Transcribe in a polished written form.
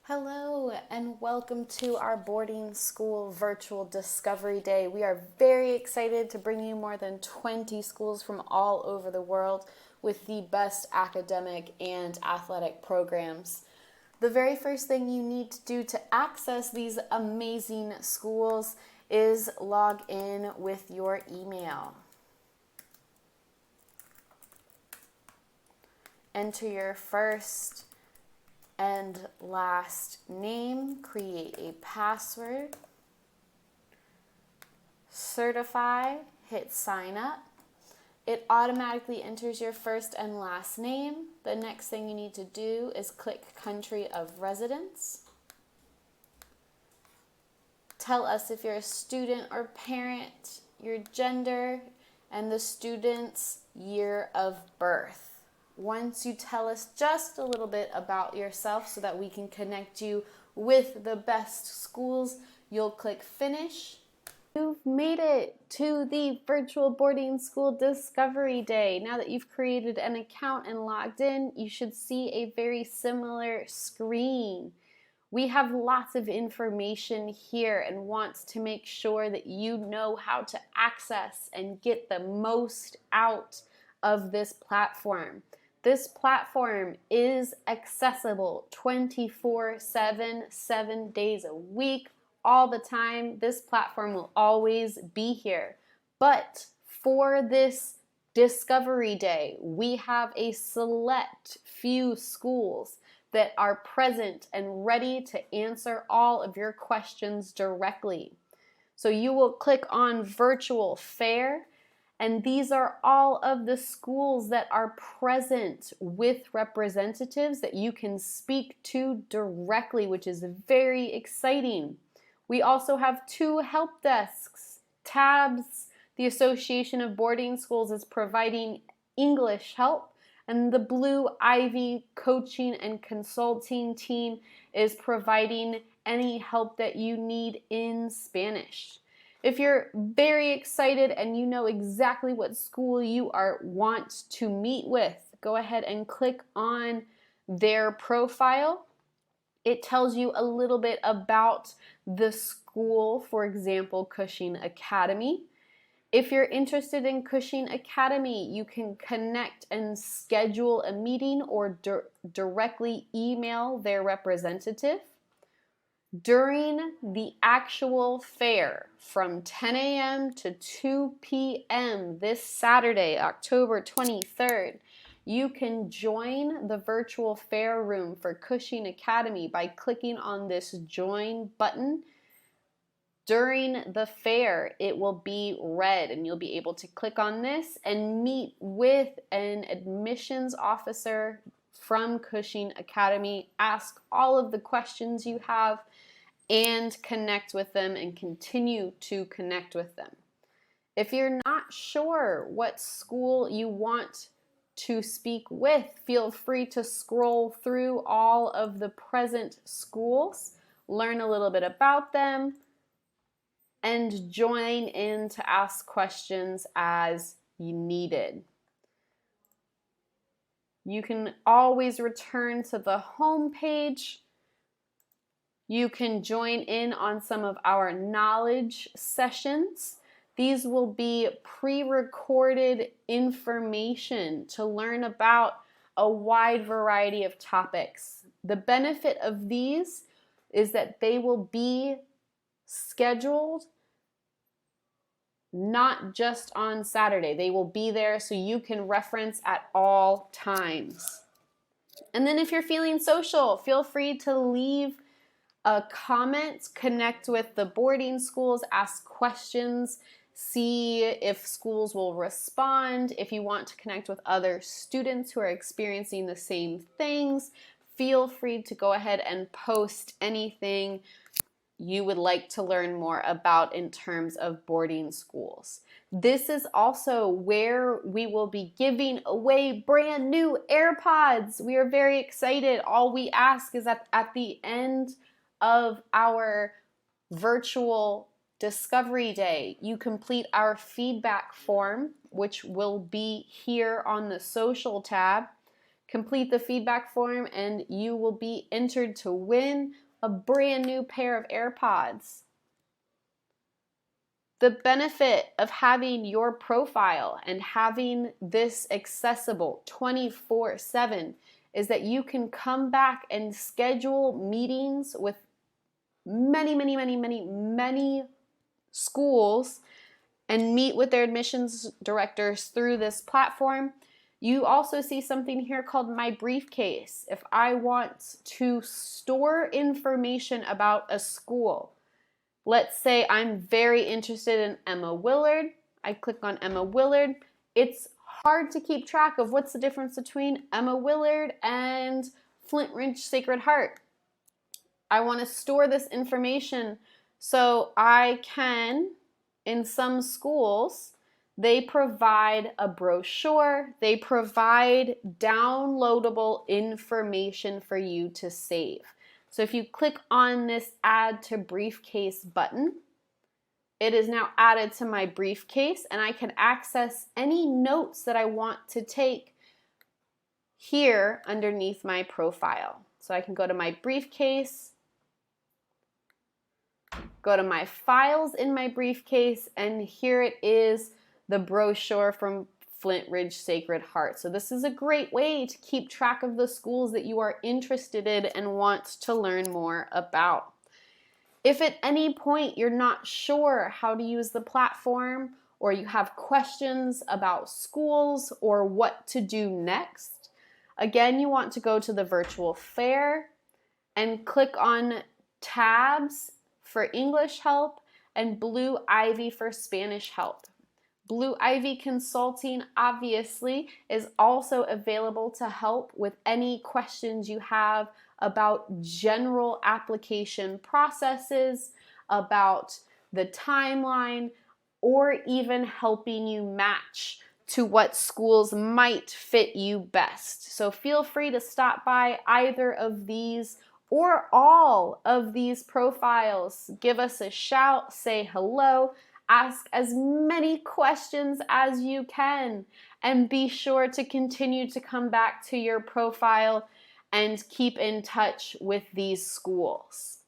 Hello and welcome to our boarding school virtual discovery day. We are very excited to bring you more than 20 schools from all over the world with the best academic and athletic programs. The very first thing you need to do to access these amazing schools is log in with your email. Enter your first and last name, create a password, certify, hit sign up. It automatically enters your first and last name. The next thing you need to do is click country of residence. Tell us if you're a student or parent, your gender, and the student's year of birth. Once you tell us just a little bit about yourself so that we can connect you with the best schools, you'll click finish. You've made it to the virtual boarding school discovery day. Now that you've created an account and logged in, you should see a very similar screen. We have lots of information here and want to make sure that you know how to access and get the most out of this platform. This platform is accessible 24/7, 7 days a week, all the time. This platform will always be here. But for this Discovery Day, we have a select few schools that are present and ready to answer all of your questions directly. So you will click on Virtual Fair, and these are all of the schools that are present with representatives that you can speak to directly, which is very exciting. We also have 2 help desks, tabs. The Association of Boarding Schools is providing English help, and the Blue Ivy coaching and consulting team is providing any help that you need in Spanish. If you're very excited and you know exactly what school you want to meet with, go ahead and click on their profile. It tells you a little bit about the school, for example, Cushing Academy. If you're interested in Cushing Academy, you can connect and schedule a meeting or directly email their representative. During the actual fair from 10 a.m. to 2 p.m. this Saturday, October 23rd, you can join the virtual fair room for Cushing Academy by clicking on this join button. During the fair, it will be red and you'll be able to click on this and meet with an admissions officer from Cushing Academy, ask all of the questions you have, and connect with them and continue to connect with them. If you're not sure what school you want to speak with, feel free to scroll through all of the present schools, learn a little bit about them, and join in to ask questions as you needed. You can always return to the home page. You can join in on some of our knowledge sessions. These will be pre-recorded information to learn about a wide variety of topics. The benefit of these is that they will be scheduled not just on Saturday. They will be there so you can reference at all times. And then if you're feeling social, feel free to leave a comment, connect with the boarding schools, ask questions, see if schools will respond. If you want to connect with other students who are experiencing the same things, feel free to go ahead and post anything you would like to learn more about in terms of boarding schools. This is also where we will be giving away brand new AirPods. We are very excited. All we ask is that at the end of our virtual discovery day, you complete our feedback form, which will be here on the social tab. Complete the feedback form and you will be entered to win a brand new pair of AirPods. The benefit of having your profile and having this accessible 24/7 is that you can come back and schedule meetings with many schools and meet with their admissions directors through this platform. You also see something here called My Briefcase. If I want to store information about a school, let's say I'm very interested in Emma Willard. I click on Emma Willard. It's hard to keep track of what's the difference between Emma Willard and Flint Ridge Sacred Heart. I want to store this information so I can, in some schools, they provide a brochure, they provide downloadable information for you to save. So if you click on this Add to Briefcase button, it is now added to my briefcase and I can access any notes that I want to take here underneath my profile. So I can go to my briefcase, go to my files in my briefcase, and here it is, the brochure from Flint Ridge Sacred Heart. So this is a great way to keep track of the schools that you are interested in and want to learn more about. If at any point you're not sure how to use the platform, or you have questions about schools or what to do next, again, you want to go to the virtual fair and click on tabs for English help and Blue Ivy for Spanish help. Blue Ivy Consulting obviously is also available to help with any questions you have about general application processes, about the timeline, or even helping you match to what schools might fit you best. So feel free to stop by either of these or all of these profiles. Give us a shout, say hello, ask as many questions as you can, and be sure to continue to come back to your profile and keep in touch with these schools.